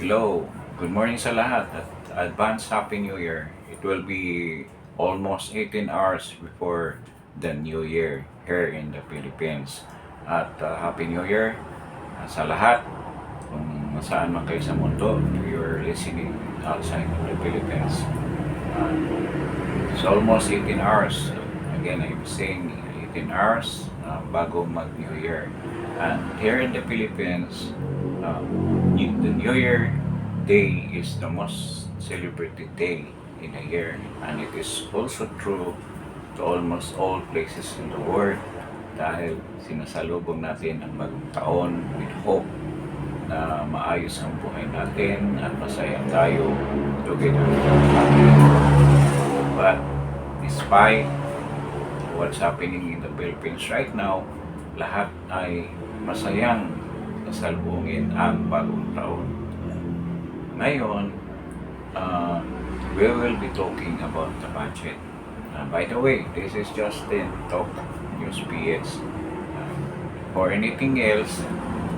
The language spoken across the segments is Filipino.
Hello, good morning sa lahat at advance Happy New Year. It will be almost 18 hours before the New Year here in the Philippines. At Happy New Year sa lahat. Kung saan man kayo sa mundo, you're listening outside of the Philippines. It's almost 18 hours. Again, I'm saying 18 hours bago mag-New Year. And here in the Philippines, the New Year day is the most celebrated day in a year, and it is also true to almost all places in the world dahil sinasalubong natin ang bagong taon with hope na maayos ang buhay natin at masaya tayo together with our family. But despite what's happening in the Philippines right now, lahat ay masayang kasalubungin ang bagong taon. Ngayon, we will be talking about the budget. By the way, this is Justin Talk News PH. For anything else,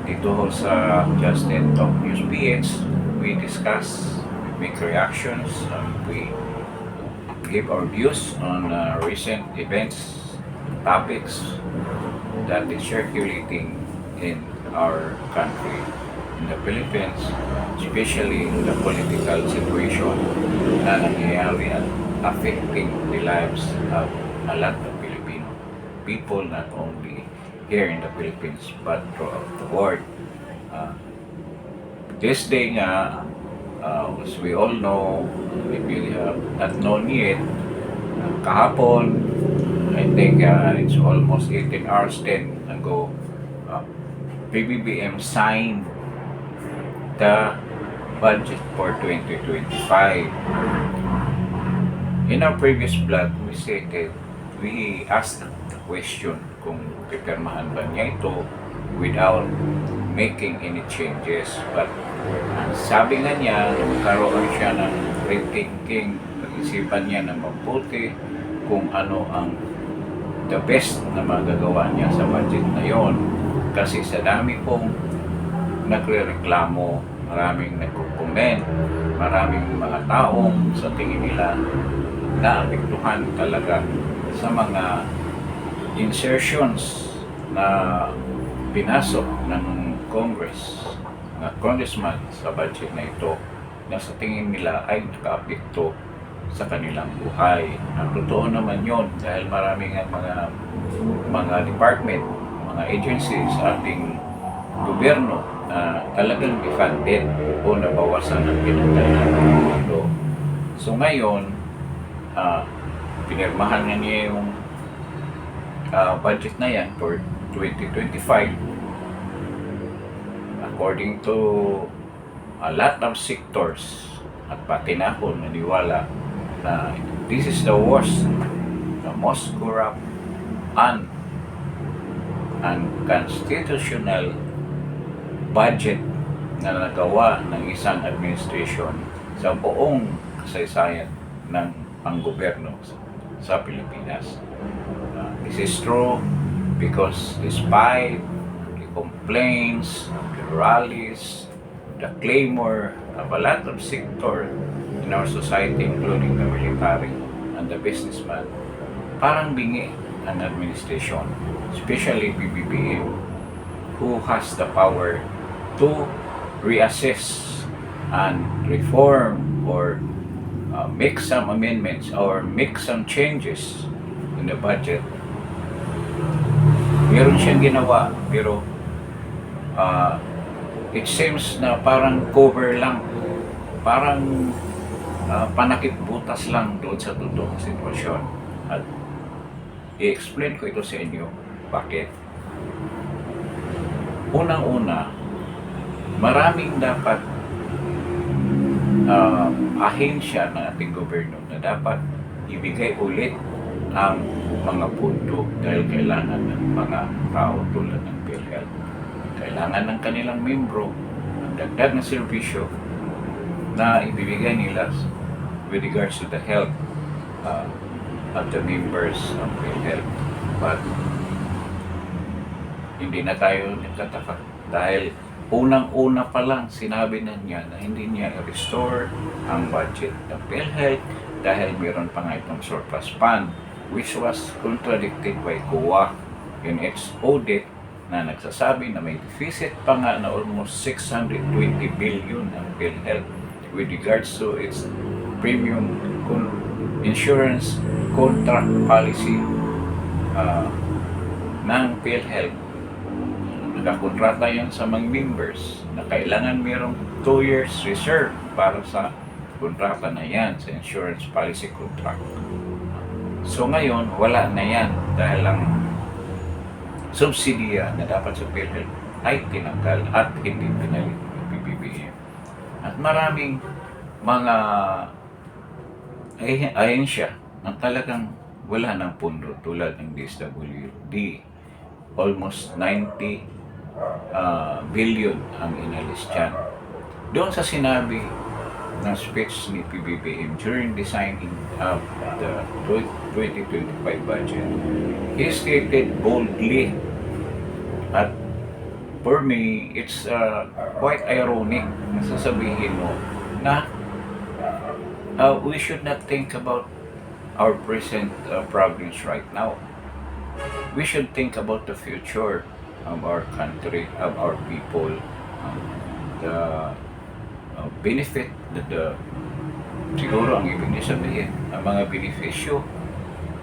dito ho sa Justin Talk News PH, we discuss, we make reactions, we give our views on recent events, topics that is circulating in our country, in the Philippines, especially in the political situation na nangyayari at affecting the lives of a lot of Filipino people, not only here in the Philippines but throughout the world. This day nga, as we all know, if you have not known yet, kahapon, I think it's almost 18 hours then ago, PBBM signed the budget for 2025. In our previous vlog, we asked the question kung pipirmahan ba niya ito without making any changes. But sabi nga niya, magkaroon siya ng rethinking, pag-isipan niya ng mabuti kung ano ang the best na magagawa niya sa budget na yon. Kasi sa dami pong nagre-reklamo, maraming nagko-comment, maraming mga taong sa tingin nila naapektuhan talaga sa mga insertions na pinasok ng Congress, ng congressman sa budget na ito na sa tingin nila ay nakaapekto sa kanilang buhay. Ang totoo naman yon dahil maraming mga department, mga agencies sa ating gobyerno na talagang defunded o nabawasan ang pinagdala ng mundo. So ngayon, pinirmahan nga niya yung budget na yan for 2025. According to a lot of sectors at pati na ako naniwala na this is the worst, the most corrupt, unconstitutional budget na nagawa ng isang administration sa buong kasaysayan ng panggobyerno sa Pilipinas. This is true because despite the complaints, the rallies, the clamor of a lot of sector in our society, including the military and the businessman, parang bingi ang administration, especially PBBM, who has the power to reassess and reform or make some amendments or make some changes in the budget. Meron siyang ginawa pero it seems na parang cover lang, parang panakip butas lang doon sa totoong sitwasyon. At i-explain ko ito sa inyo bakit. Unang-una, maraming dapat ahensya ng ating gobyerno na dapat ibigay ulit ang mga pundo dahil kailangan ng mga tao tulad ng PhilHealth. Kailangan ng kanilang membro ng dagdag na serbisyo na ibibigay nila with regards to the health of the members of PhilHealth. But hindi na tayo nagtataka dahil unang-una pa lang sinabi na niya na hindi niya i-restore ang budget ng PhilHealth dahil meron pa nga itong surplus fund, which was contradicted by COA in its audit na nagsasabi na may deficit pa nga na almost 620 billion ang PhilHealth with regards to its premium insurance contract policy ng PhilHealth. Nakakontrata yan sa mga members na kailangan mayroong 2 years reserve para sa kontrata na yan, sa insurance policy contract. So ngayon, wala na yan dahil ang subsidiya na dapat sa PhilHealth ay tinanggal at hindi pinalit ng PBBM. At maraming mga ahensya na talagang wala ng pundo tulad ng DSWD. Almost 90 billion ang inalis dyan. Doon sa sinabi ng speech ni PBBM during designing of the 2025 budget, he stated boldly, at for me, it's quite ironic na sasabihin mo na we should not think about our present problems right now. We should think about the future of our country, of our people, the benefit that siguro ang ibig niya sabihin, ang mga benepisyo,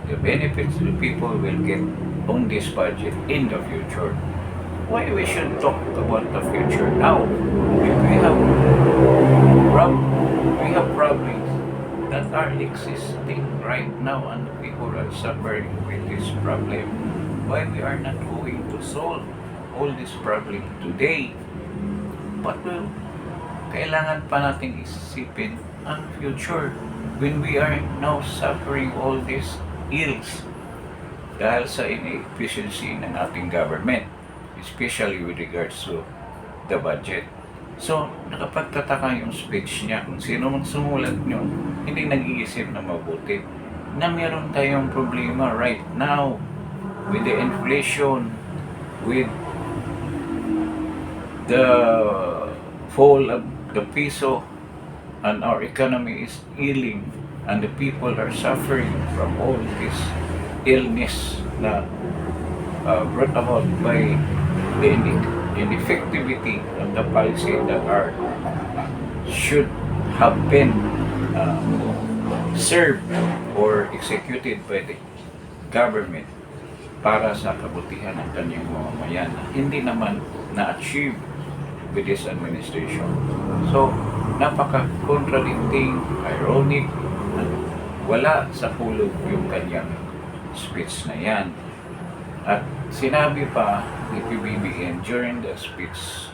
the benefits the people will get on this budget in the future. Why we should talk about the future now? If we have problems that are existing right now and people are suffering with this problem. Why we are not going to solve all this problem today? But kailangan pa natin isipin ang future when we are now suffering all these ills dahil sa inefficiency ng ating government, especially with regards to the budget. So, nakapagtataka yung speech niya. Kung sino man sumulat nyo, hindi nag-iisip na mabuti na meron tayong problema right now with the inflation, with the fall of the peso, and our economy is ailing, and the people are suffering from all this illness na brought about by the ineffectivity of the policy that should have been served or executed by the government para sa kabutihan ng kanyang mamamayan na hindi naman na-achieve with this administration. So, napaka-contradicting, ironic, at wala sa hulog yung kanyang speech na yan. At sinabi pa ni PBBM during the speech,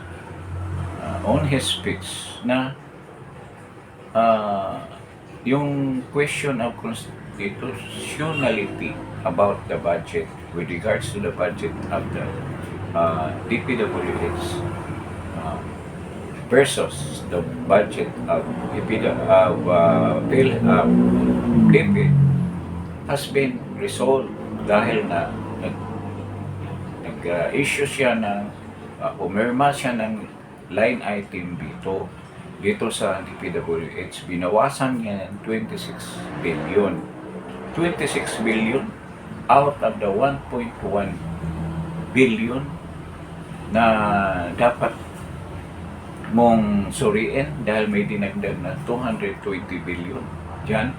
on his speech, na yung question of constitutionality about the budget with regards to the budget of the DPWH versus the budget of DP has been resolved dahil na nag-issue siya ng umirma siya ng line item dito sa DPWH. Binawasan niya ng 26 billion. 26 billion out of the 1.1 billion na dapat mong suriin dahil may dinagdag na 220 billion dyan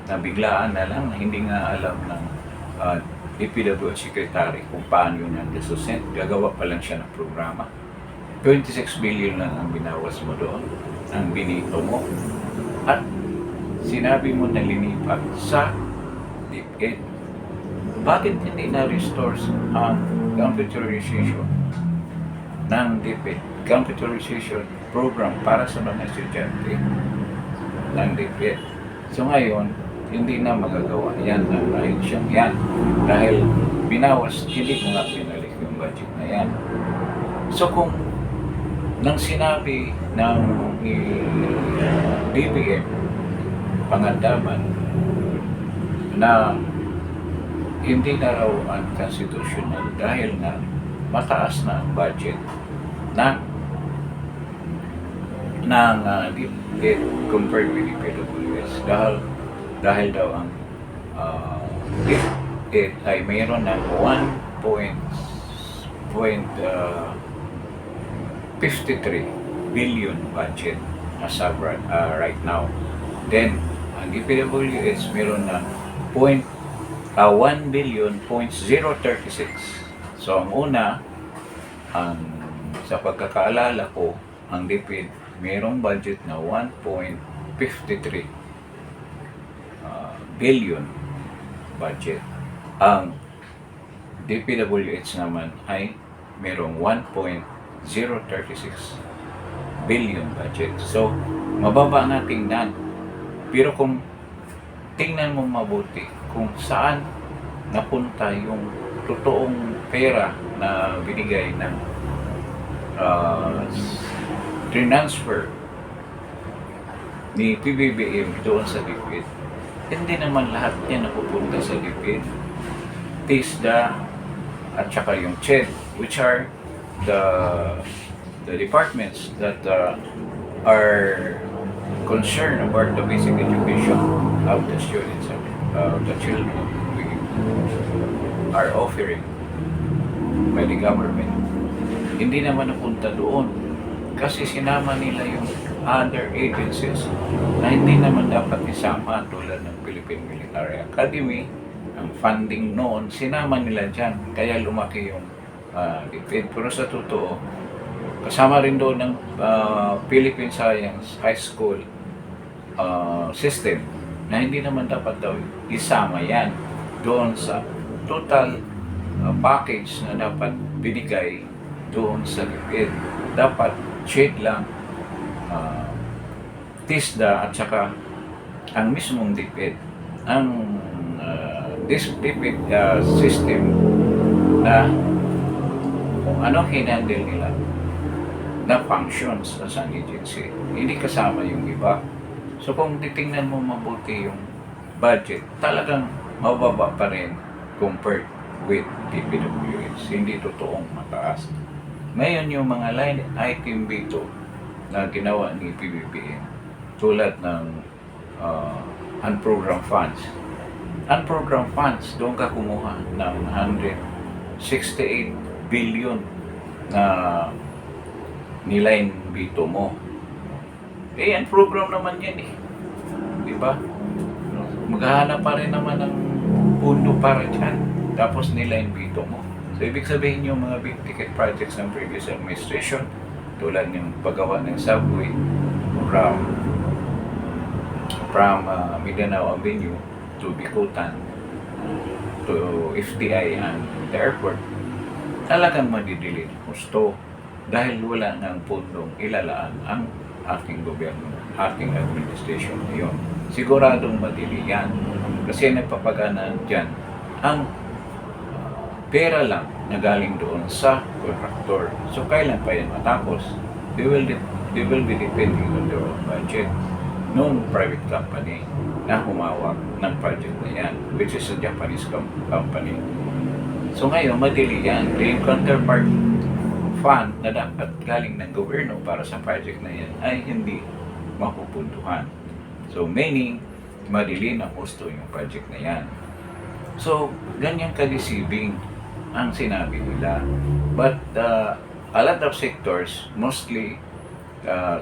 na biglaan na lang, hindi nga alam ng DPWH Secretary kung paano yun ang desusent. Gagawa pa lang siya ng programa. 26 billion lang ang binawas mo doon, ang binito mo, at sinabi mo na linipat sa DepEd. Bakit hindi na-restore ang computerization ng DepEd, computerization program para sa mga estudyante ng DepEd? So ngayon, hindi na magagawa yan ang ahensyang yan dahil binawas, hindi mo nga pinalik yung budget na yan. So kung nang sinabi ng DBM Pangandaman na hindi na raw unconstitutional dahil na mataas na ang budget ng ng DepEd compared with DPWH dahil daw ang DepEd ay mayroon ng 1.53 billion budget as of right now. Then ang DPWH mayroon ng 1 billion.036. So ang una, sa pagkakaalala ko, ang DepEd mayroong budget na 1.53 billion budget. Ang DPWH naman ay mayroong 1.036 billion budget. So, mababa na tingnan. Pero kung tingnan mo mabuti kung saan napunta yung totoong pera na binigay ng transfer ni PBBM doon sa DepEd, hindi naman lahat yan napupunta sa DepEd. TISDA at saka yung CHED, which are the departments that are concerned about the basic education of the students, of the children we are offering by the government. Hindi naman napunta doon kasi sinama nila yung other agencies na hindi naman dapat isama tulad ng Philippine Military Academy. Ang funding noon, sinama nila dyan, kaya lumaki yung DepEd. Pero sa totoo, kasama rin doon ng Philippine Science High School system na hindi naman dapat daw isama yan doon sa total package na dapat binigay doon sa DepEd. Dapat CHED lang, TISDA at saka ang mismong DepEd. Ang this DepEd system na kung ano hinandle nila na functions as an agency, hindi kasama yung iba. So kung titingnan mo mabuti yung budget, talagang mababa pa rin compared with DPWH. Hindi totoong mataas. Ngayon yung mga line item dito na ginawa ni PBBM tulad ng unprogrammed funds. Unprogrammed funds, doon ka kumuha ng 168 billion na niline bito mo. Unprogram naman yan eh. Di ba? Maghahanap pa rin naman ng pundo para dyan. Tapos niline bito mo. So, ibig sabihin yung mga big ticket projects ng previous administration, tulad ng paggawa ng subway from Mindanao Avenue to Bicutan to FTI and the airport, talagang madidili ng husto dahil wala ng pundong ilalaan ang ating gobyerno, ating administration ngayon. Siguradong madili yan kasi nagpapagana dyan ang pera lang na galing doon sa contractor. So kailan pa yan matapos? They will be depending on their own budget noong private company na humawak ng project na yan, which is a Japanese company. So ngayon, madili yan. Yung counterpart fund na dapat galing ng gobyerno para sa project na yan ay hindi mapupuntuhan. So meaning, madili na husto yung project na yan. So, ganyan ka-deceiving ang sinabi nila. But a lot of sectors, mostly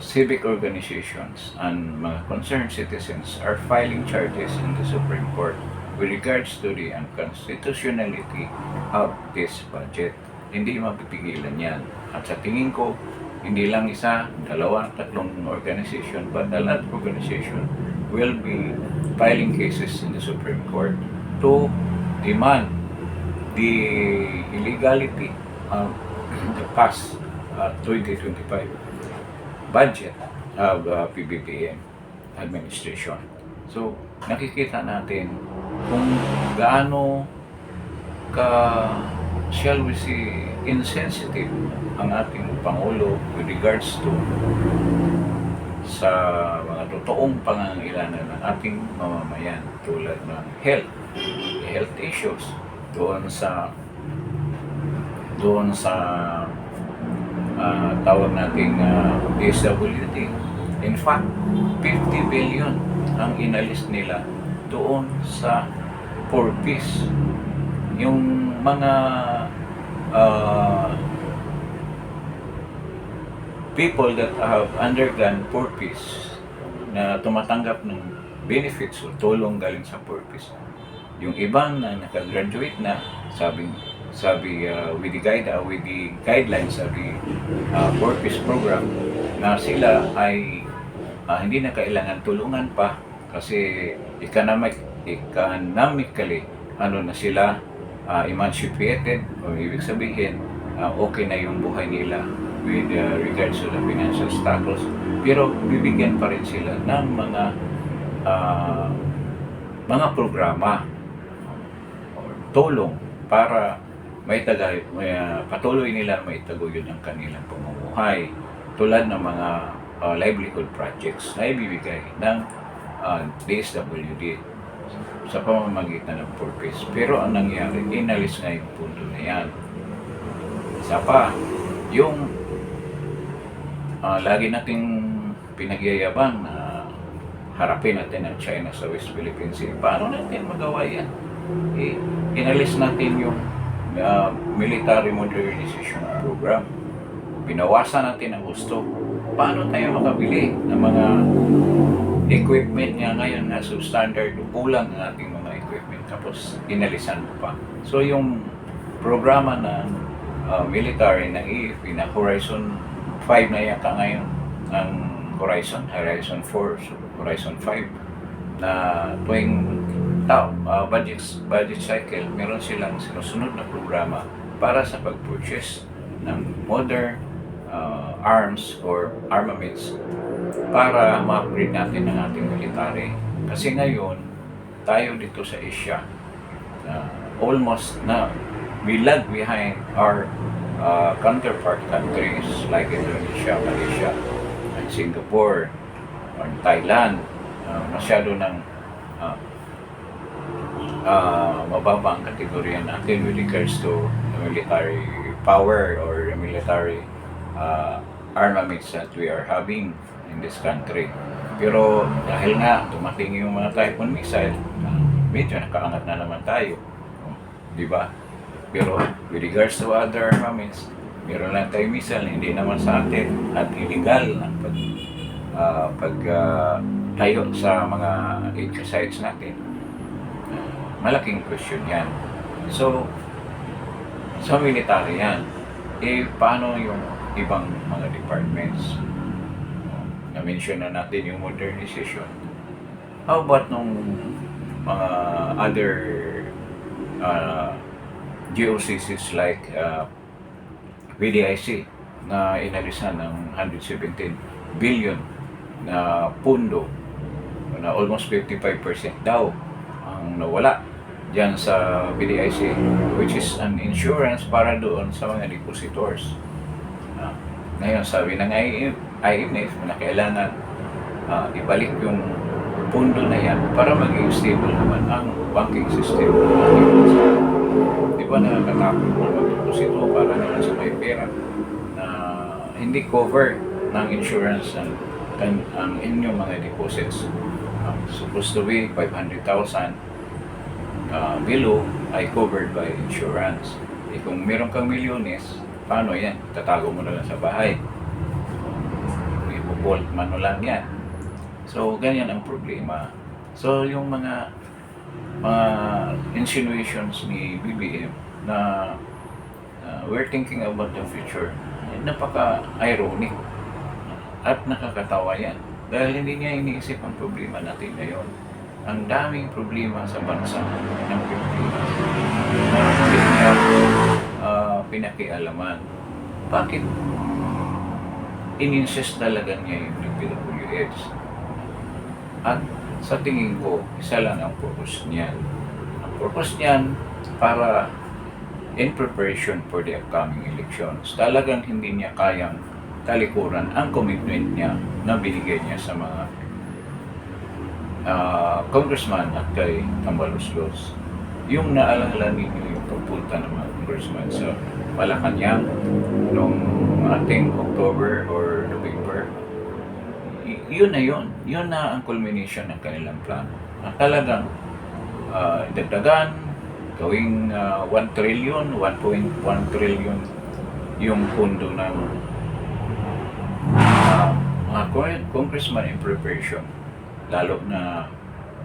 civic organizations and mga concerned citizens are filing charges in the Supreme Court with regards to the unconstitutionality of this budget. Hindi mapipigilan yan. At sa tingin ko, hindi lang isa, dalawa, tatlong organization, but a lot of organization will be filing cases in the Supreme Court to demand the illegality of the past 2025 budget of PBBM administration. So, nakikita natin kung gaano ka, shall we say, insensitive ang ating Pangulo with regards to sa mga totoong pangangailangan ng ating mamamayan tulad ng health issues doon sa tawag nating DSWD In fact, 50 billion ang inalis nila doon sa purpose. Yung mga uh, people that have undergone purpose na tumatanggap ng benefits o tulong galing sa purpose. Yung ibang na nakagraduate na, sabi with the guidelines of the purpose program, na sila ay hindi na kailangan tulungan pa kasi economically na sila emancipated, o ibig sabihin okay na yung buhay nila with regards to the financial status, pero bibigyan pa rin sila ng mga programa or tulong para patuloy nila maitaguyod ang kanilang pamumuhay, tulad ng mga livelihood projects na ibibigay ng DSWD sa pamamagitan ng purpose. Pero ang nangyari, inalis nga yung punto na yan. Isa pa, yung lagi nating pinagyayabang na harapin natin ang China sa West Philippine Sea. Paano natin magawa yan? Inalis natin yung military modernization program. Binawasan natin ang gusto. Paano tayo makabili ng mga equipment niya ngayon na substandard, kulang ang ating mga equipment, tapos inalisan pa. So yung programa ng military ng EFP na Horizon 5 na yata ngayon, ang Horizon 4, Horizon 5, na tuwing budget cycle, meron silang sinusunod na programa para sa pag-purchase ng modern arms or armaments para ma-upgrade natin ang ating military. Kasi ngayon, tayo dito sa Asia, almost na we lag behind our counterpart countries like Indonesia, Malaysia, and Singapore, or Thailand. Masyado ng mababa ang kategorya natin with regards to the military power or the military armaments that we are having in this country. Pero dahil nga dumating yung mga Typhoon missile, medyo nakaangat na naman tayo, di ba? Pero with regards to other armaments, meron lang tayong missile, hindi naman sa atin at illegal ang tayo sa mga sites natin. Malaking question yan. So, sa military yan, paano yung ibang mga departments? Na-mention na natin yung modernization. How about nung mga other GOCCs like VDIC na inalisan ng 117 billion na pundo, na almost 55% daw ang nawala dyan sa VDIC, which is an insurance para doon sa mga depositors. Ngayon, sabi ng IMF na kailangan ibalik yung pundo na yan para maging stable naman ang banking system. Di ba nakakatakot na mag-deposito para naman sa may pera na hindi cover ng insurance ang inyong mga deposits. Supposed to be 500,000 below ay covered by insurance. Kung meron kang milyones, paano yan? Tatago mo na lang sa bahay. Ipo-bolt mano lang yan. So, ganyan ang problema. So, yung mga insinuations ni BBM na we're thinking about the future, napaka-ironic at nakakatawa yan. Dahil hindi niya iniisip ang problema natin ngayon. Ang daming problema sa bansa ng Pilipinas na hindi niya pinakialaman. Bakit in-insist talaga niya yung DPWH? At sa tingin ko, isa lang ang purpose niyan. Ang purpose niyan para in preparation for the upcoming elections. Talagang hindi niya kayang talikuran ang commitment niya na binigay niya sa mga congressman at kay Tambaluslos. Yung naalala ninyo yung pagpunta ng mga congressman sa Malacanang noong ating October or November, yun na yun. Yun na ang culmination ng kanilang plano. Na talagang dagdagan, gawing 1 trillion, 1.1 trillion yung pundo ng mga congressman in preparation. Lalo na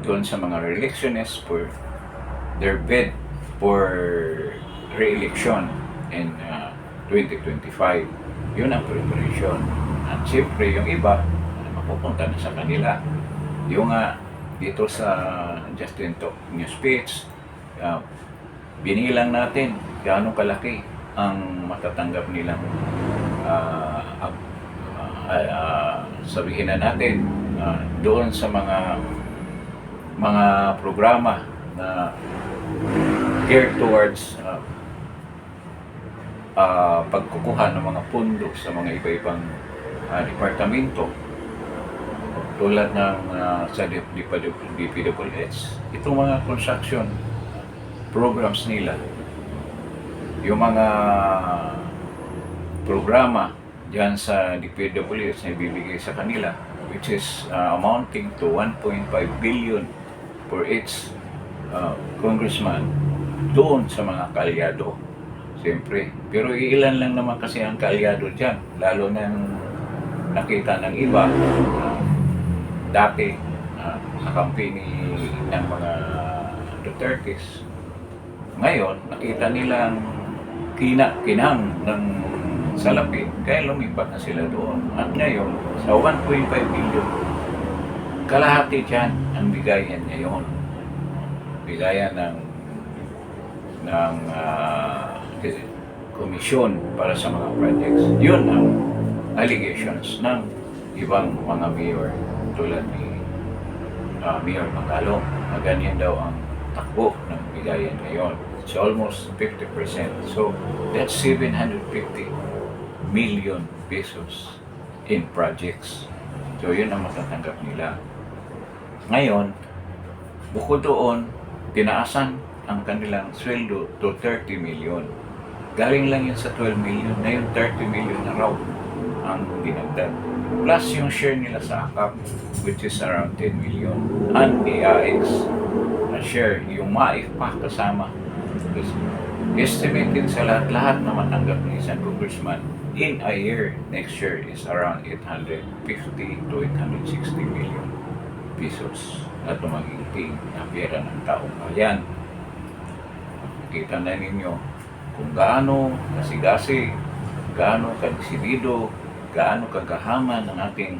doon sa mga re-electionists for their bid for re-election in 2025. Yun ang preparation. At siyempre yung iba, mapupunta na sa kanila. Yung dito sa Justin Talk New Speech, binilang natin gaano kalaki ang matatanggap nilang sabihin na natin doon sa mga programa na geared towards pagkukuha ng mga pundo sa mga iba-ibang departamento tulad ng sa DPWH, itong mga construction programs nila, yung mga programa dyan sa DPWH na ibibigay sa kanila, which is amounting to 1.5 billion for each congressman doon sa mga kaalyado. Siyempre, pero ilan lang naman kasi ang kaalyado dyan, lalo na nakita ng iba dati kakampi ng mga Dutertes. Ngayon, nakita nilang kinang ng salapi, kaya lumipat na sila doon. At ngayon, sa 1.5 billion, kalahati dyan ang bigayan ngayon. Bigayan ng komisyon para sa mga projects. Yun ang allegations ng ibang mga mayor tulad ni Mayor Magalong. Ganyan daw ang takbo ng bigayan ngayon. It's almost 50%. So, that's 750 million pesos in projects. So, yun ang matatanggap nila. Ngayon, bukod doon, tinaasan ang kanilang sweldo to 30 million. Galing lang yun sa 12 million. Ngayon, 30 million na raw ang dinagdag. Plus yung share nila sa AKAP, which is around 10 million. And AIX na share, yung MAIF pa kasama. Estimated sa lahat na matanggap ng isang congressman in a year, next year is around 850 to 860 million pesos at tumaginting na pera ng taong bayan. Nakita na ninyo kung gaano kasigasi, gaano kadesidido, gaano kagahaman ng ating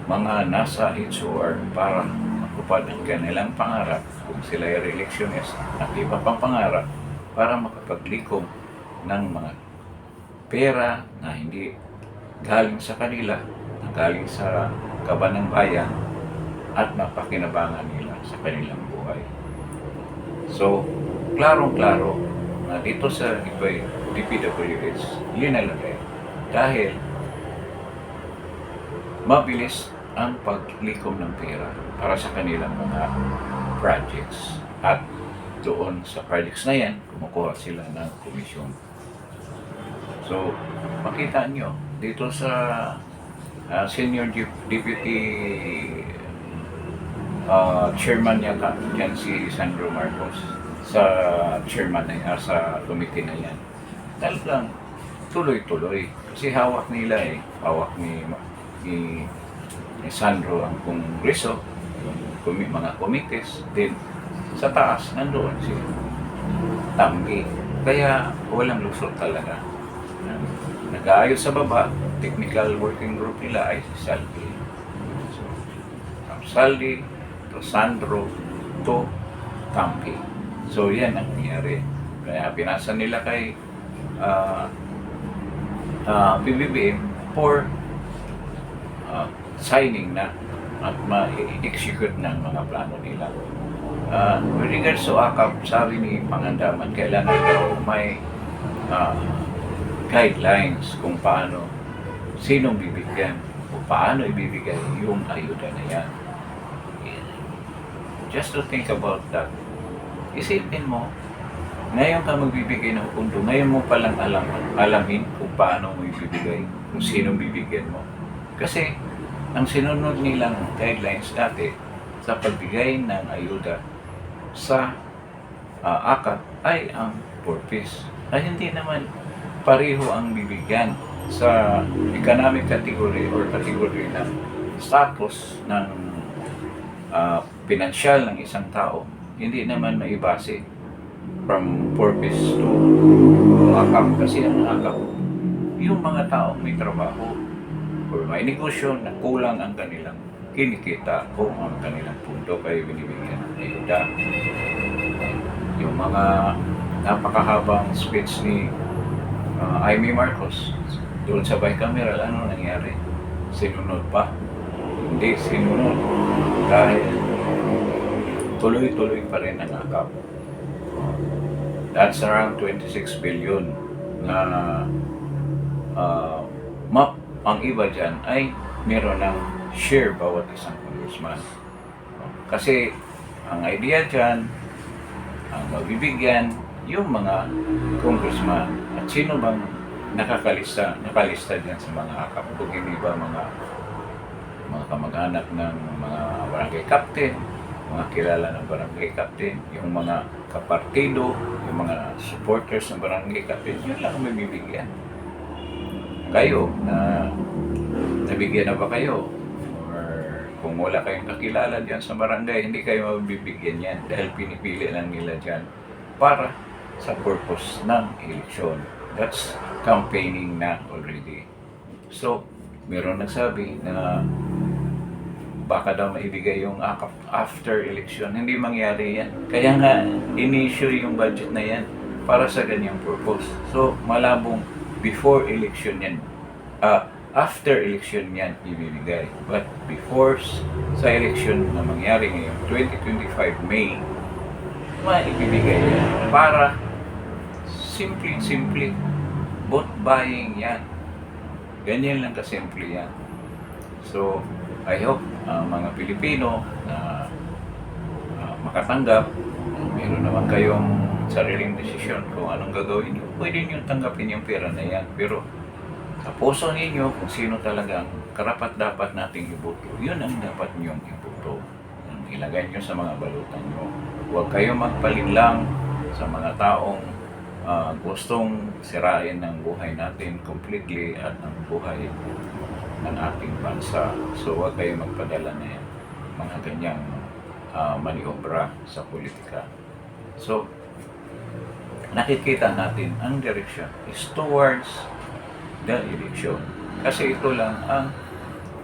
mga nasa HOR para matupad ang kanilang pangarap kung sila ay re-electionist at iba pang pangarap para makapaglikom ng mga pera na hindi galing sa kanila, na galing sa kaban ng bayan at mapakinabangan nila sa kanilang buhay. So, klarong-klaro na dito sa DPWH, yun nalagay dahil mabilis ang paglikom ng pera para sa kanilang mga projects. At doon sa projects na yan, kumukuha sila ng komisyon. So, makita nyo, dito sa Senior Deputy Chairman yata, yan si Sandro Marcos, sa chairman na yan, sa committee na yan. Talagang tuloy-tuloy. Kasi hawak nila hawak ni Sandro ang kongreso, yung mga committees, din sa taas, nandoon si Tamgi. Kaya walang lusot talaga. Nag-aayos sa baba, technical working group nila ay si Saldi. So, from Saldi to Sandro to Tamgi. So yan ang nangyari. Kaya pinasa nila kay PBBM for signing na at ma-execute ng mga plano nila. With regards to AKAP, sabi ni Pangandaman, kailangan daw may guidelines kung paano, sinong bibigyan o paano ibibigay yung ayuda na yan. Just to think about that. Isipin mo, ngayon ka magbibigay ng pundo, ngayon mo palang alamin kung paano mo ibibigay, kung sinong bibigyan mo. Kasi ang sinunod nilang guidelines dati sa pagbigay ng ayuda sa AKAP ay ang purpose. Ay hindi naman pareho ang bibigyan sa economic category or category ng status ng pinansyal ng isang tao. Hindi naman maibase from purpose to AKAP kasi ang AKAP yung mga taong may trabaho or may negosyo na kulang ang kanilang kinikita o ang kanilang pundo kayo binibigyan ng ayuda. Yung mga napakahabang speech ni Amy Marcos doon sa bicameral, ano nangyari? Sinunod pa? Hindi sinunod dahil tuloy-tuloy pa rin ang AKAP. That's around 26 billion na map. Ang iba dyan ay meron ng share bawat isang congressman. Kasi ang idea dyan, ang magbibigyan yung mga congressman at sino bang nakalista dyan sa mga AKAP. Kung hindi ba mga kamag-anak ng mga barangay captain, mga kilala ng barangay captain, yung mga kapartido, yung mga supporters ng barangay captain, yun lang ang may bibigyan. Kayo, nabigyan na ba kayo? Or kung wala kayong kakilala dyan sa barangay, hindi kayo mabibigyan yan dahil pinipili lang nila dyan para sa purpose ng eleksyon. That's campaigning na already. So, meron nagsabi na baka daw maibigay yung AKAP after election. Hindi mangyari yan. Kaya nga, in-issue yung budget na yan para sa ganyang purpose. So, malabong before election yan. After election yan ibibigay. But before sa election na mangyari ngayon, 2025 May, maibibigay yan para simple vote buying yan. Ganyan lang kasimple yan. So, I hope mga Pilipino na makatanggap, meron naman kayong sariling desisyon kung anong gagawin nyo. Pwede nyo tanggapin yung pera na yan. Pero sa puso ninyo kung sino talagang karapat-dapat nating iboto, yun ang dapat nyong iboto. Ilagay nyo sa mga balutan nyo. Huwag kayong magpalinlang sa mga taong gustong sirain ng buhay natin completely at ang buhay ng ating bansa. So huwag kayong magpadala na yan, mga ganyang maniobra sa politika. So, nakikita natin ang direction is towards the election. Kasi ito lang ang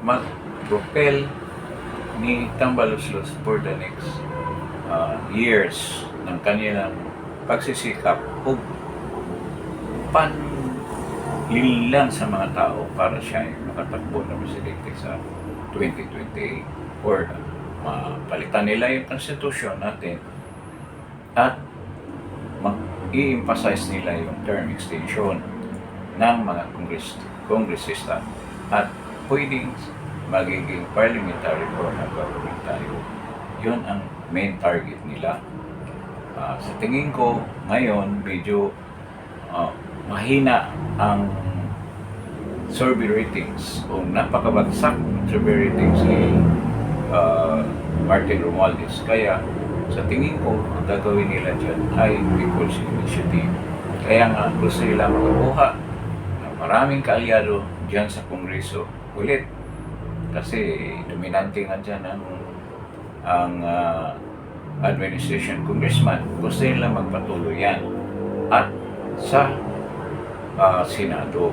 mag-propel ni Tambaluslos for the next years ng kanilang pagsisikap o panlilang sa mga tao para siya ay makatakbo na presidente sa 2028 or palitan nila yung konstitusyon natin at i-emphasize nila yung term extension ng mga kongresista at pwedeng magiging parliamentary form of government tayo. Yun ang main target nila. Sa tingin ko, ngayon, medyo mahina ang survey ratings o napakabagsak survey ratings ni Martin Romualdez. Kaya sa tingin ko, ang gagawin nila dyan ay People's Initiative. Kaya nga gusto nila makakuha ng maraming kaalyado dyan sa Kongreso ulit. Kasi dominante nga dyan ang administration congressman. Gusto nila magpatuloy yan. At sa Senado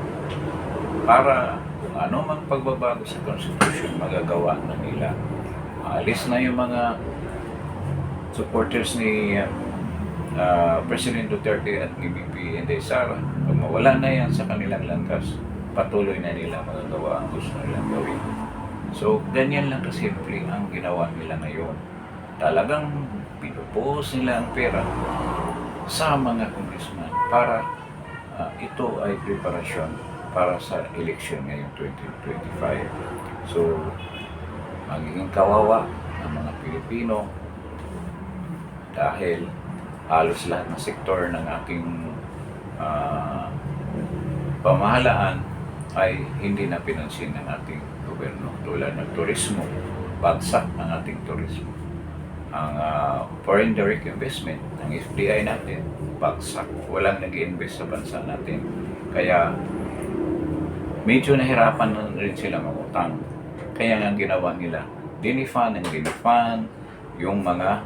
para kung ano mang pagbabago sa Constitution magagawa na nila. Alis na yung mga supporters ni President Duterte at ni BP Inday Sara. Pag mawala na yan sa kanilang landas, patuloy na nila magagawa ang gusto nilang gawin. So, ganyan lang kasimple ang ginawa nila ngayon. Talagang pinupuhos nila ang pera sa mga congressman para ito ay preparasyon para sa election ngayong 2025. So, magiging kawawa ang mga Pilipino dahil halos lahat ng sektor ng ating pamahalaan ay hindi na pinansin ng ating gobyerno tulad ng turismo, bagsak ang ating turismo. Ang foreign direct investment, ang FDI natin, bagsak. Walang nag-i-invest sa bansa natin. Kaya medyo nahirapan na rin sila mangutang. Kaya nga ginawa nila, dinifund yung mga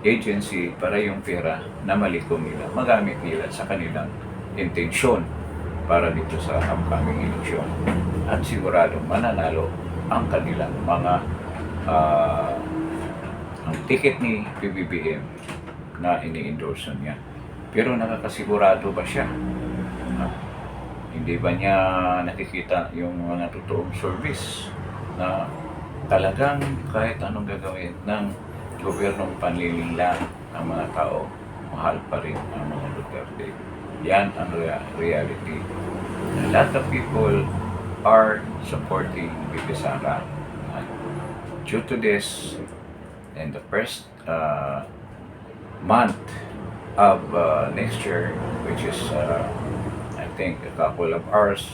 agency para yung pera na malikom nila, magamit nila sa kanilang intensyon para dito sa upcoming eleksyon. At sigurado mananalo ang kanilang mga ang ticket ni PBBM na ini-endorse niya. Pero nakakasigurado ba siya? Hindi ba niya nakikita yung mga totoong service na talagang kahit anong gagawin ng gobyernong panlilinlang ang mga tao, mahal pa rin ang mga Duterte. Yan ang reality. A lot of people are supporting Bibi Sara. Due to this, in the first month of next year, which is I think a couple of hours,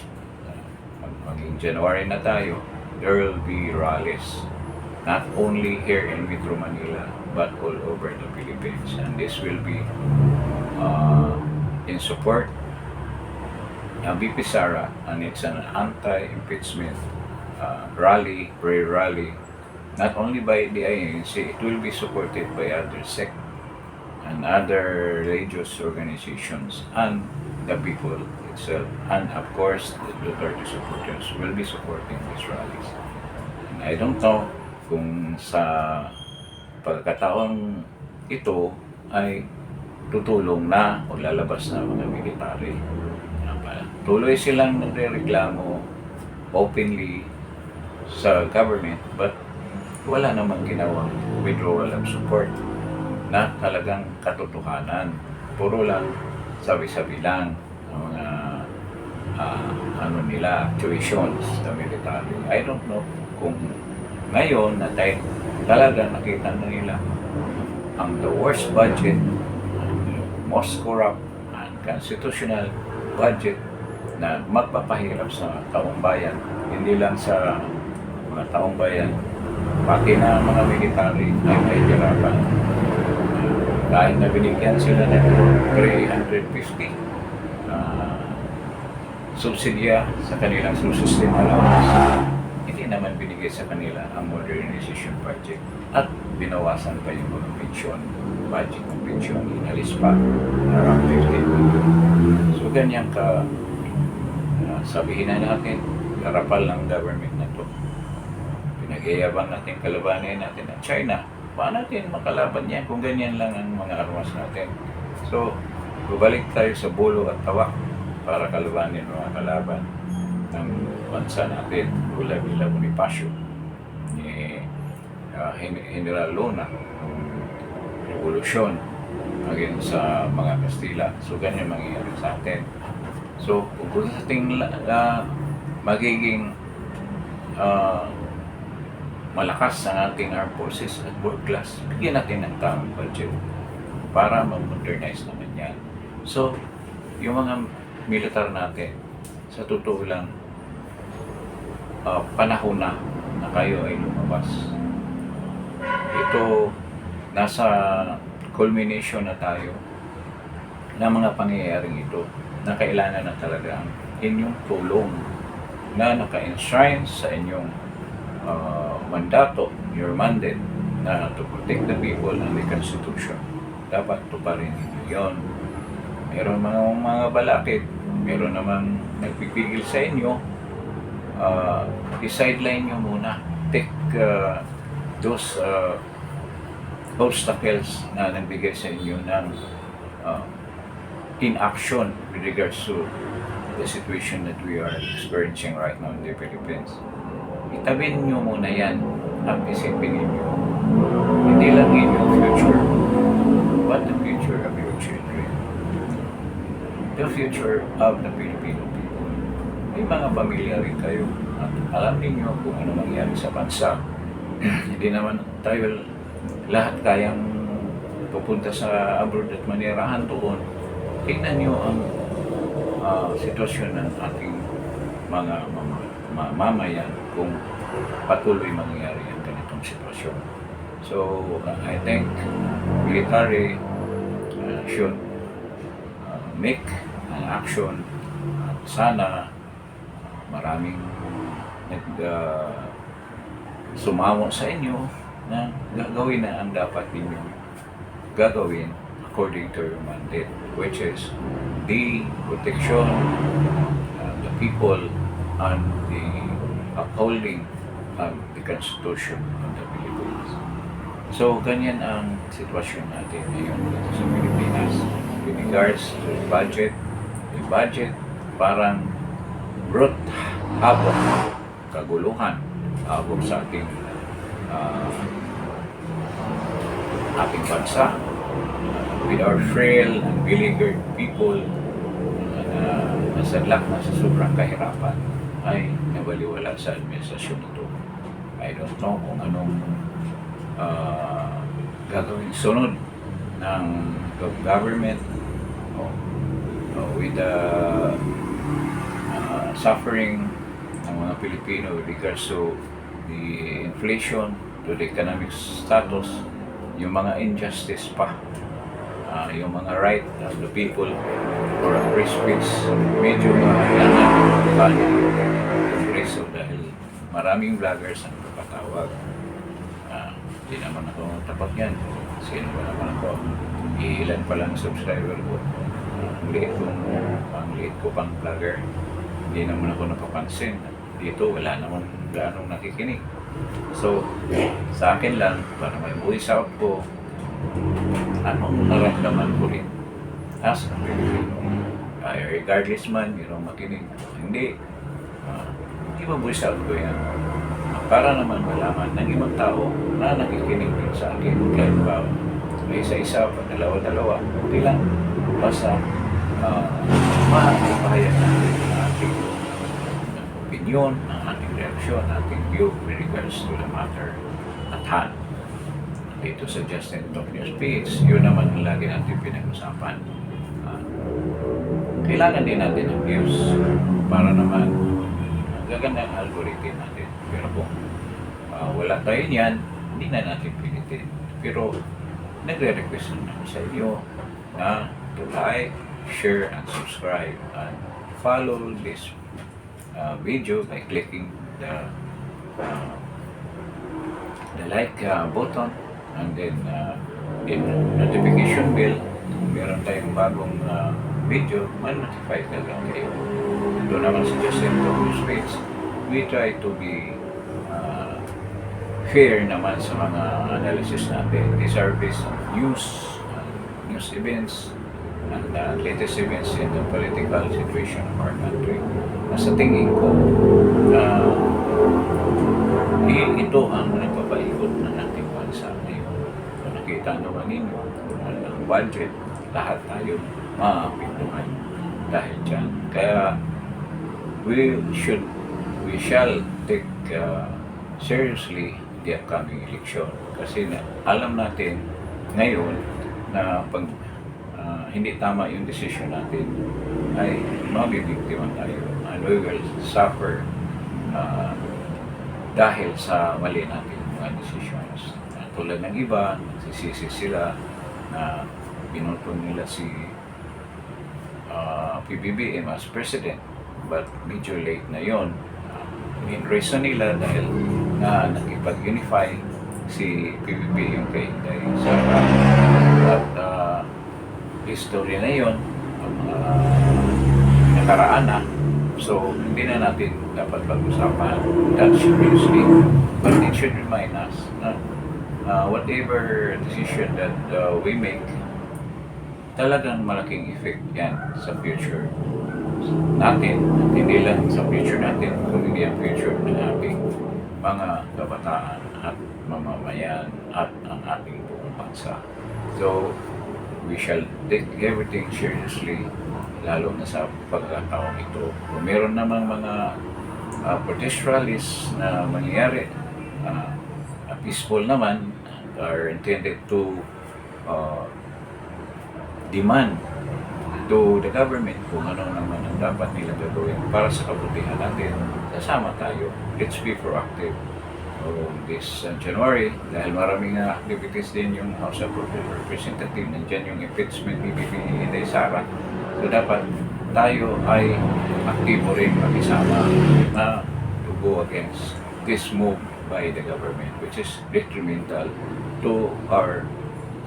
maging January na tayo, there will be rallies, not only here in Metro Manila, but all over the Philippines. And this will be in support of VP Sara, and it's an anti-impeachment rally, prayer rally, not only by the INC, it will be supported by other sect and other religious organizations and the people itself. And of course, the Duterte supporters will be supporting these rallies. And I don't know kung sa pagkataon ito ay tutulong na o lalabas na mga military. Tuloy silang nagrereklamo openly sa government, but wala namang ginawang withdrawal of support na talagang katotohanan. Puro lang sabi-sabi lang ang mga actuations sa military. I don't know kung ngayon na tayo talaga nakita na nila ang the worst budget, most corrupt, unconstitutional budget na magpapahirap sa taong bayan, hindi lang sa mga taong bayan, pati na mga military ay mahihirapan. Dahil na binigyan sila ng 350 subsidya sa kanilang susystem allowance, hindi naman binigay sa kanila ang modernization project at binawasan pa yung mga pension, budget ng pension, inalis pa around 15 million. So ganyan ka sabihin na natin, karapal ng government na to. Pinag-iayabang natin kalabanin natin ang China. Paano natin makalaban yan kung ganyan lang ang mga armas natin? So, bubalik tayo sa bulo at tawak para kalabanin mga kalaban ng bansa natin. Tulad nila Bonifacio, ni General Luna, revolusyon again sa mga Kastila. So, ganyan mangyayari sa atin. So, kung sa ating magiging malakas ang ating armed forces at world class, bigyan natin ng tamang budget para mag-modernize naman yan. So, yung mga militar natin, sa totoo lang, panahon na kayo ay lumabas. Ito, nasa culmination na tayo ng mga pangyayaring ito na kailangan na talaga ang inyong tulong na naka-enshrine sa inyong mandato, your mandate na to protect the people and the Constitution. Dapat tuparin ninyo yun. Meron mga balakid, meron namang nagpipigil sa inyo, i-sideline nyo muna. Take those obstacles na nagbigay sa inyo ng inaction with regards to the situation that we are experiencing right now in the Philippines. Itabin nyo muna yan at isipin ninyo. Hindi lang inyong future, but the future of your children. The future of the Filipino people. May mga pamilya rin kayo at alam ninyo kung ano mangyari sa bansa. Hindi naman tayo lahat kayang pupunta sa abroad at manirahan doon. Tingnan nyo ang sitwasyon ng ating mga mamayan kung patuloy mangyayari ang ganitong sitwasyon. So, I think military should make an action at sana maraming sumamo sa inyo na gagawin na ang dapat ninyo gagawin according to your mandate, which is the protection of the people and the upholding of the Constitution of the Philippines. So, ganyan ang sitwasyon natin ngayon dito sa Pilipinas. In regards to budget, the budget parang brute habok, kaguluhan, habok sa ating bansa. With our frail and beleaguered people na nasadlak na sa sobrang kahirapan ay nabaliwala sa administrasyon ito. I don't know kung anong gagawin sunod ng government with the suffering ng mga Pilipino with regards to the inflation, to the economic status, yung mga injustice pa, yung mga right of the people for a free speech, medyo kailangan yung preso dahil maraming vloggers ang kapatawag. Hindi naman ako tapat yan. Sino ba naman ako? Ilan pa lang subscriber ko. Ang liit ko pang vlogger. Hindi naman ako napapansin. Dito wala naman ganong nakikinig. So, sa akin lang, para may voice out ko, anong naramdaman ko rin as a Pilipino. Regardless man, mayroong makinig. Hindi ba voice out ko yan? Para naman malaman ng ibang tao na nakikinig din sa akin. Kahit ba may isa-isa o dalawa-dalawa, okay lang. Basta maipahayag natin ang ating opinion, ang ating reaksyon, ating view with regards to the matter at hand. Dito sa Justin Tokyo speech, yun naman ang lagi natin pinag-usapan. Kailangan din natin ang views para naman gaganda ang algorithm natin. Pero kung wala tayo niyan, hindi na natin pilitin. Pero nagre-request naman sa inyo na to like, share, and subscribe and follow this video by clicking the like button and then in notification bell. Meron tayong bagong video, ma-notify ka lang kayo. Ito naman sa Justin Tokyo speech, we try to be fair naman sa mga analysis natin. These are based on news events, and latest events in the political situation of our country. Sa tingin ko, ito ang nagpapaikot ng ating bansa ngayon. Kung nakita naman ninyo, ang budget, lahat tayo maapektuhan dahil dyan. Kaya we shall take seriously the upcoming election. Kasi alam natin ngayon na pag hindi tama yung decision natin ay mabibiktima tayo and we will suffer dahil sa mali natin mga decisions. Tulad ng iba, nagsisisi sila na binoto nila si PBBM as president, but medyo late na yon. Main reason nila dahil nakipag-unify si PBBM kay Sara at history na yon, nakaraan na. So, hindi na natin dapat pag-usapan that seriously, but it should remind us na whatever decision that we make, talagang malaking effect yan sa future natin, hindi lang sa future natin, kundi ang future ng ating mga kabataan at mamamayan at ang ating buong bansa. So, we shall take everything seriously, lalo na sa pagkataon ito. Kung meron namang mga protest rallies na mangyayari, peaceful naman, are intended to demand to the government kung ano naman ang dapat nila gagawin para sa kabutihan natin. Kasama tayo. Let's be proactive. So, this January, dahil maraming activities din yung House of Representatives, nandiyan yung impeachment ni Bibi Inday Sara. So, dapat tayo ay aktibo rin makisama na to go against this move by the government, which is detrimental to our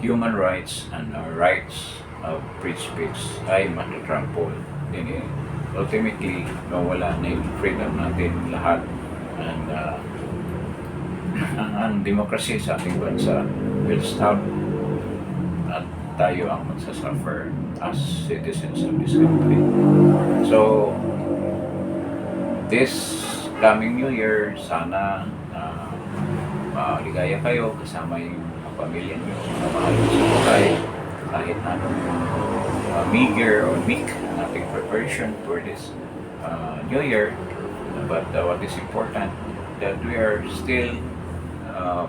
human rights and our rights of free speech ay matutrample. Ultimately, nawala na yung freedom natin lahat, and ang demokrasya sa ating bansa will stop at tayo ang magsasuffer as citizens of this country. So, this coming New Year, sana maligaya kayo kasama yung pamilya nyo, mahal sa buhay, kahit anong meager or weak ang ating preparation for this New Year. But what is important, that we are still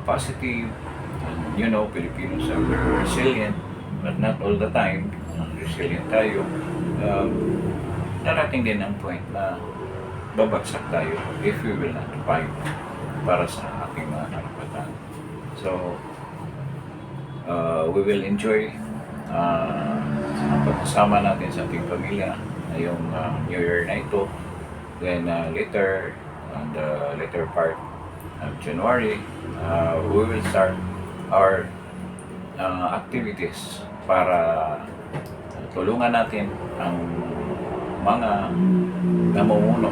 positive, and Filipinos are very resilient, but not all the time resilient tayo. Darating din ang point na babagsak tayo if we will not fight para sa ating mga karapatan. So, we will enjoy ang pagsasama natin sa ating pamilya ngayong New Year na ito. Then later, on the later part of January, we will start our activities para tulungan natin ang mga namumuno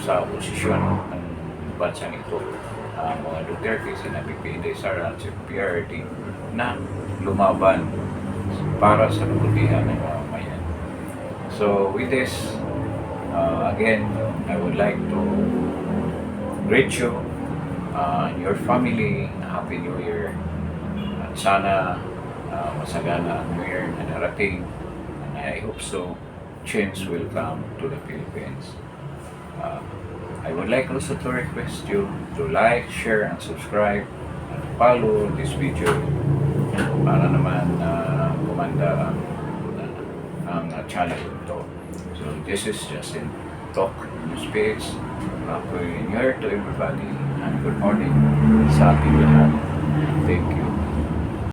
sa oposisyon ng bansang ito, mga Duterte, sina Bibi Inday Sara at si PRD, na lumaban para sa kabutihan ng mamamayan. So with this, again, I would like to greet you and your family, Happy New Year, at sana masagana ang New Year na narating, and I hope so change will come to the Philippines. I would like also to request you to like, share, and subscribe, and follow this video para naman kumanda ang channel ito. So this is Justin Talk News Page. Happy New Year to everybody, and good morning sa ating lahat. Thank you.